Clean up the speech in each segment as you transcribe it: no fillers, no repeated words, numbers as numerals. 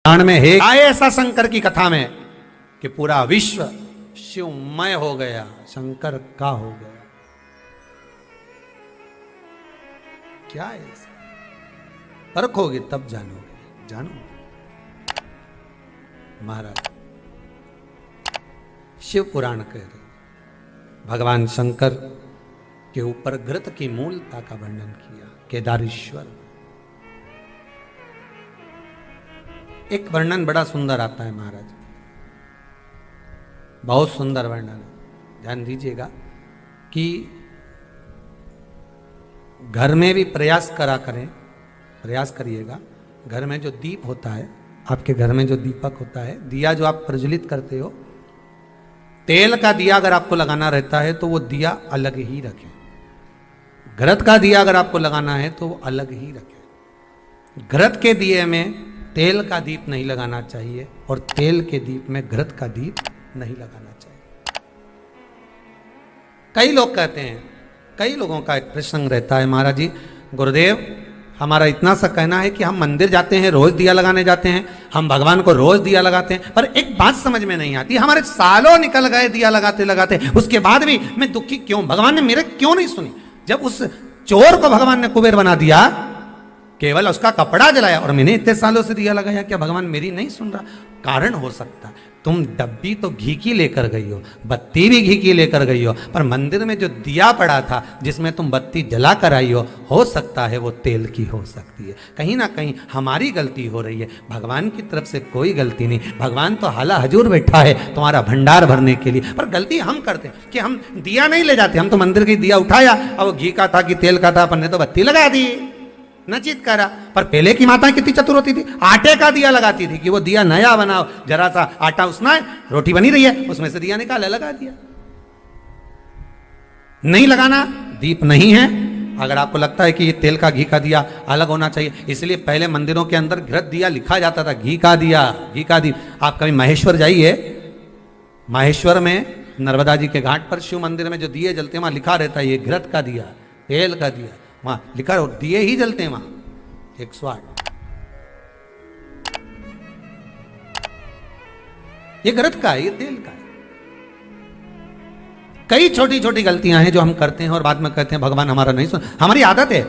पुराण में है आए ऐसा शंकर की कथा में कि पूरा विश्व शिवमय हो गया, शंकर का हो गया। क्या है ऐसा? परखोगे तब जानोगे, जानो महाराज। शिव पुराण कह रहे भगवान शंकर के ऊपर घृत की मूलता का वर्णन किया। केदारेश्वर एक वर्णन बड़ा सुंदर आता है महाराज, बहुत सुंदर वर्णन है। ध्यान दीजिएगा कि घर में भी प्रयास करिएगा। घर में जो दीप होता है, आपके घर में जो दीपक होता है, दिया जो आप प्रज्वलित करते हो, तेल का दिया अगर आपको लगाना रहता है तो वो दिया अलग ही रखें। घृत का दिया अगर आपको लगाना है तो वो अलग ही रखें। घृत के दिए में तेल का दीप नहीं लगाना चाहिए और तेल के दीप में घृत का दीप नहीं लगाना चाहिए। कई लोग कहते हैं, कई लोगों का एक प्रसंग रहता है, महाराज जी गुरुदेव हमारा इतना सा कहना है कि हम मंदिर जाते हैं, रोज दिया लगाने जाते हैं, हम भगवान को रोज दिया लगाते हैं, पर एक बात समझ में नहीं आती, हमारे सालों निकल गए दिया लगाते लगाते, उसके बाद भी मैं दुखी क्यों? भगवान ने मेरे क्यों नहीं सुनी? जब उस चोर को भगवान ने कुबेर बना दिया, केवल उसका कपड़ा जलाया, और मैंने इतने सालों से दिया लगाया, क्या भगवान मेरी नहीं सुन रहा? कारण हो सकता है तुम डब्बी तो घी की लेकर गई हो, बत्ती भी घी की लेकर गई हो, पर मंदिर में जो दिया पड़ा था जिसमें तुम बत्ती जला कर आई हो सकता है वो तेल की हो सकती है। कहीं ना कहीं हमारी गलती हो रही है, भगवान की तरफ से कोई गलती नहीं। भगवान तो हाला हजूर बैठा है तुम्हारा भंडार भरने के लिए, पर गलती हम करते हैं कि हम दिया नहीं ले जाते। हम तो मंदिर की दिया उठाया, अब वो घी का था कि तेल का था, अपन ने तो बत्ती लगा दी, नचित करा। पर पहले की माता कितनी चतुर होती थी, आटे का दिया लगाती थी कि वो दिया नया बनाओ, जरा सा आटा उसना है, रोटी बनी रही है, उसमें से दिया निकाला, लगा दिया। नहीं लगाना, दीप नहीं है। अगर आपको लगता है कि ये तेल का घी का दिया अलग होना चाहिए, इसलिए पहले मंदिरों के अंदर घृत दिया लिखा जाता था, घी का दिया, घी का दिया। आप कभी महेश्वर जाइए, महेश्वर में नर्मदा जी के घाट पर शिव मंदिर में जो दिए जलते हैं वहां लिखा रहता है ये घृत का दिया, तेल का दिया, वहां लिखा है, दिए ही जलते हैं वहां 108। ये घृत का है, ये तेल का है। कई छोटी छोटी गलतियां हैं जो हम करते हैं और बाद में कहते हैं भगवान हमारा नहीं सुन। हमारी आदत है,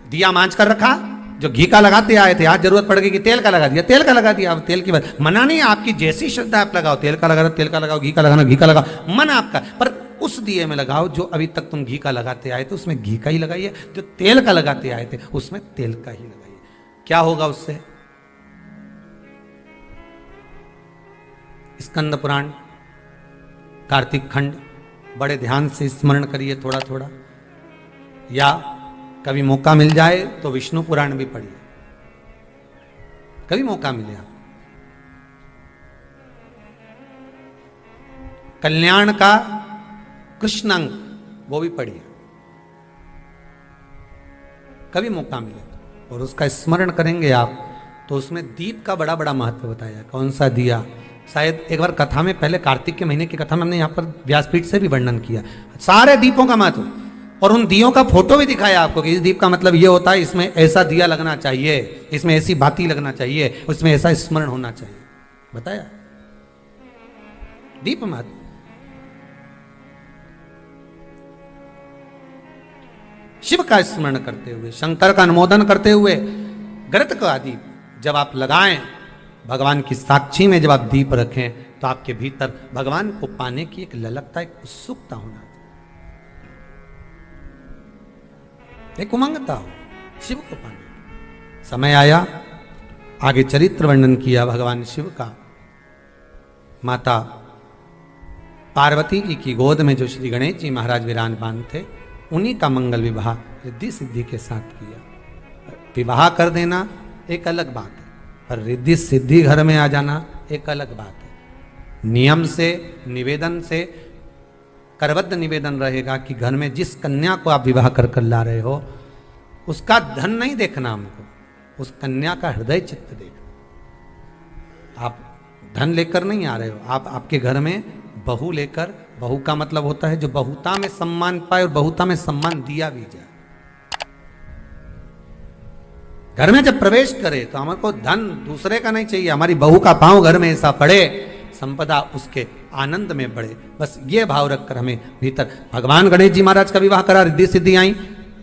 दिया मांझ कर रखा, जो घी का लगाते आए थे, आज जरूरत पड़ गई कि तेल का लगा दिया, तेल का लगा दिया। अब तेल की बात मना नहीं, आपकी जैसी श्रद्धा आप लगाओ, तेल का लगा, तेल का लगाओ, घी का लगाना, घी का लगाओ, मन आपका, पर उस दिए में लगाओ जो अभी तक तुम घी का लगाते आए थे उसमें घी का ही लगाइए, जो तेल का लगाते आए थे उसमें तेल का ही लगाइए। क्या होगा उससे? स्कंद पुराण कार्तिक खंड बड़े ध्यान से स्मरण करिए थोड़ा थोड़ा, या कभी मौका मिल जाए तो विष्णु पुराण भी पढ़िए, कभी मौका मिले आप। कल्याण का कृष्णांग वो भी पढ़िए, कभी मौका मिले और उसका स्मरण करेंगे आप तो उसमें दीप का बड़ा बड़ा महत्व बताया। कौन सा दिया? शायद एक बार कथा में, पहले कार्तिक के महीने की कथा में हमने यहाँ पर व्यासपीठ से भी वर्णन किया सारे दीपों का महत्व, और उन दियों का फोटो भी दिखाया आपको कि इस दीप का मतलब ये होता है, इसमें ऐसा दिया लगना चाहिए, इसमें ऐसी बाती लगना चाहिए, उसमें ऐसा स्मरण होना चाहिए, बताया दीप महत्व। शिव का स्मरण करते हुए, शंकर का अनुमोदन करते हुए, घृत का दीप जब आप लगाएं, भगवान की साक्षी में जब आप दीप रखें तो आपके भीतर भगवान को पाने की एक ललकता, एक उत्सुकता होना, एक उमंगता हो शिव को पाने। समय आया, आगे चरित्र वर्णन किया भगवान शिव का। माता पार्वती जी की गोद में जो श्री गणेश जी महाराज विराजमान थे, उन्हीं का मंगल विवाह रिद्धि सिद्धि के साथ किया। विवाह कर देना एक अलग बात है, पर रिद्धि सिद्धि घर में आ जाना एक अलग बात है। नियम से, निवेदन से, करबद्ध निवेदन रहेगा कि घर में जिस कन्या को आप विवाह कर ला रहे हो उसका धन नहीं देखना हमको, उस कन्या का हृदय चित्त देखना। आप धन लेकर नहीं आ रहे हो, आप आपके घर में बहू लेकर, बहू का मतलब होता है जो बहुता में सम्मान पाए और बहुता में सम्मान दिया भी जाए। घर में जब प्रवेश करे तो हमको धन दूसरे का नहीं चाहिए, हमारी बहू का पांव घर में ऐसा पड़े, संपदा उसके आनंद में बढ़े। बस ये भाव रखकर हमें भीतर, भगवान गणेश जी महाराज का विवाह करा, रिद्धि सिद्धि आई,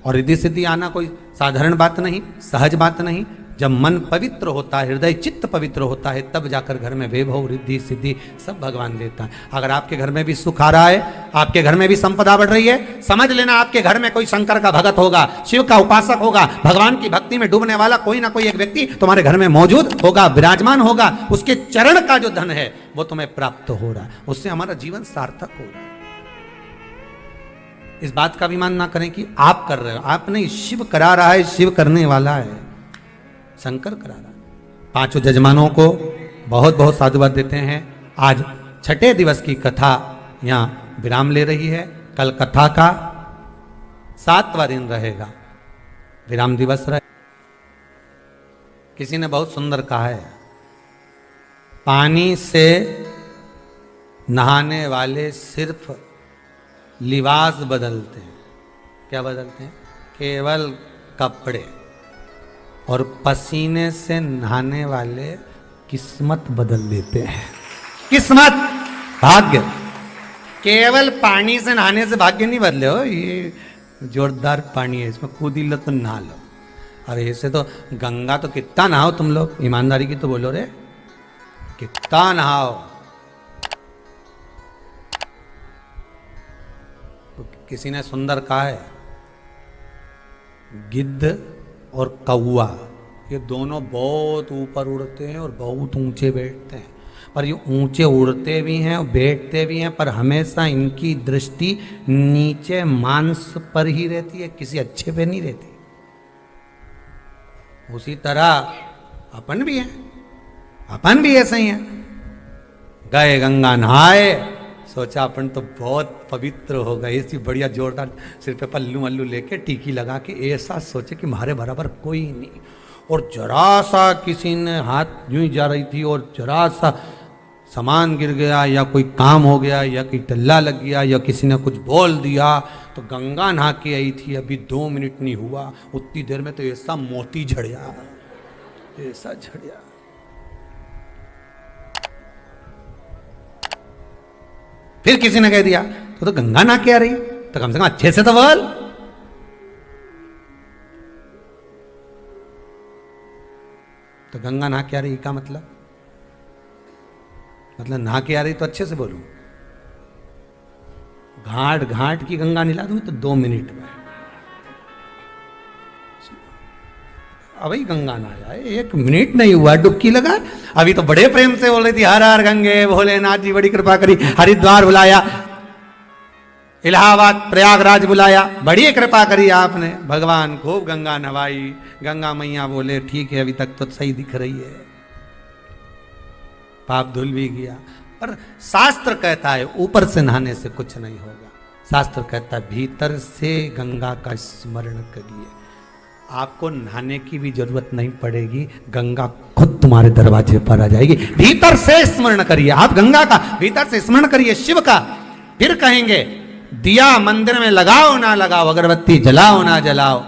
और रिद्धि सिद्धि आना कोई साधारण बात नहीं, सहज बात नहीं। जब मन पवित्र होता है, हृदय चित्त पवित्र होता है, तब जाकर घर में वैभव रिद्धि सिद्धि सब भगवान देता है। अगर आपके घर में भी सुख आ रहा है, आपके घर में भी संपदा बढ़ रही है, समझ लेना आपके घर में कोई शंकर का भगत होगा, शिव का उपासक होगा, भगवान की भक्ति में डूबने वाला कोई ना कोई एक व्यक्ति तुम्हारे घर में मौजूद होगा, विराजमान होगा। उसके चरण का जो धन है वो तुम्हें प्राप्त हो रहा है, उससे हमारा जीवन सार्थक हो रहा है। इस बात का अभिमान ना करें कि आप कर रहे हो, आप नहीं, शिव करा रहा है, शिव करने वाला है, शंकर करा रहा है। पांचों जजमानों को बहुत बहुत साधुवाद देते हैं। आज छठे दिवस की कथा यहाँ विराम ले रही है। कल कथा का 7वां दिन रहेगा, विराम दिवस रहे। किसी ने बहुत सुंदर कहा है, पानी से नहाने वाले सिर्फ लिबास बदलते हैं। क्या बदलते हैं? केवल कपड़े। और पसीने से नहाने वाले किस्मत बदल देते हैं। किस्मत, भाग्य। केवल पानी से नहाने से भाग्य नहीं बदले हो, ये जोरदार पानी है, इसमें कूद लो तो नहा लो। अरे ऐसे तो गंगा तो कितना नहाओ तुम लोग, ईमानदारी की तो बोलो रे, कितना नहाओ। किसी ने सुंदर कहा है, गिद्ध और कौआ ये दोनों बहुत ऊपर उड़ते हैं और बहुत ऊंचे बैठते हैं, पर ये ऊंचे उड़ते भी हैं और बैठते भी हैं, पर हमेशा इनकी दृष्टि नीचे मांस पर ही रहती है, किसी अच्छे पे नहीं रहती। उसी तरह अपन भी हैं, अपन भी ऐसे ही हैं। गए गंगा नहाए, सोचा अपन तो बहुत पवित्र हो गए, ऐसी बढ़िया जोरदार सिर पे पल्लू मल्लू लेके टीकी लगा के, ऐसा सोचे कि हमारे बराबर कोई नहीं। और जरा सा किसी ने हाथ यूं ही जा रही थी और जरा सा सामान गिर गया या कोई काम हो गया या कोई टल्ला लग गया या किसी ने कुछ बोल दिया, तो गंगा नहा के आई थी, अभी 2 मिनट नहीं हुआ, उतनी देर में तो ऐसा मोती झड़िया, ऐसा झड़िया। फिर किसी ने कह दिया तो गंगा नहा के आ रही, तो कम से कम अच्छे से तो बोल। तो गंगा नहा के आ रही का मतलब नहा के आ रही तो अच्छे से बोलूं। घाट घाट की गंगा निला दूं तो 2 मिनट में, अभी गंगा ना जाए, 1 मिनट नहीं हुआ डुबकी लगा। अभी तो बड़े प्रेम से बोल रही थी, हर हर गंगे भोलेनाथ जी बड़ी कृपा करी, हरिद्वार बुलाया, इलाहाबाद प्रयागराज बुलाया, बड़ी कृपा करी आपने, भगवान खूब गंगा नवाई। गंगा मैया बोले ठीक है, अभी तक तो सही दिख रही है, पाप धुल भी गया। पर शास्त्र कहता है ऊपर से नहाने से कुछ नहीं होगा, शास्त्र कहता है भीतर से गंगा का स्मरण करिए, आपको नहाने की भी जरूरत नहीं पड़ेगी, गंगा खुद तुम्हारे दरवाजे पर आ जाएगी। भीतर से स्मरण करिए, आप गंगा का भीतर से स्मरण करिए, शिव का। फिर कहेंगे दिया मंदिर में लगाओ ना लगाओ, अगरबत्ती जलाओ ना जलाओ,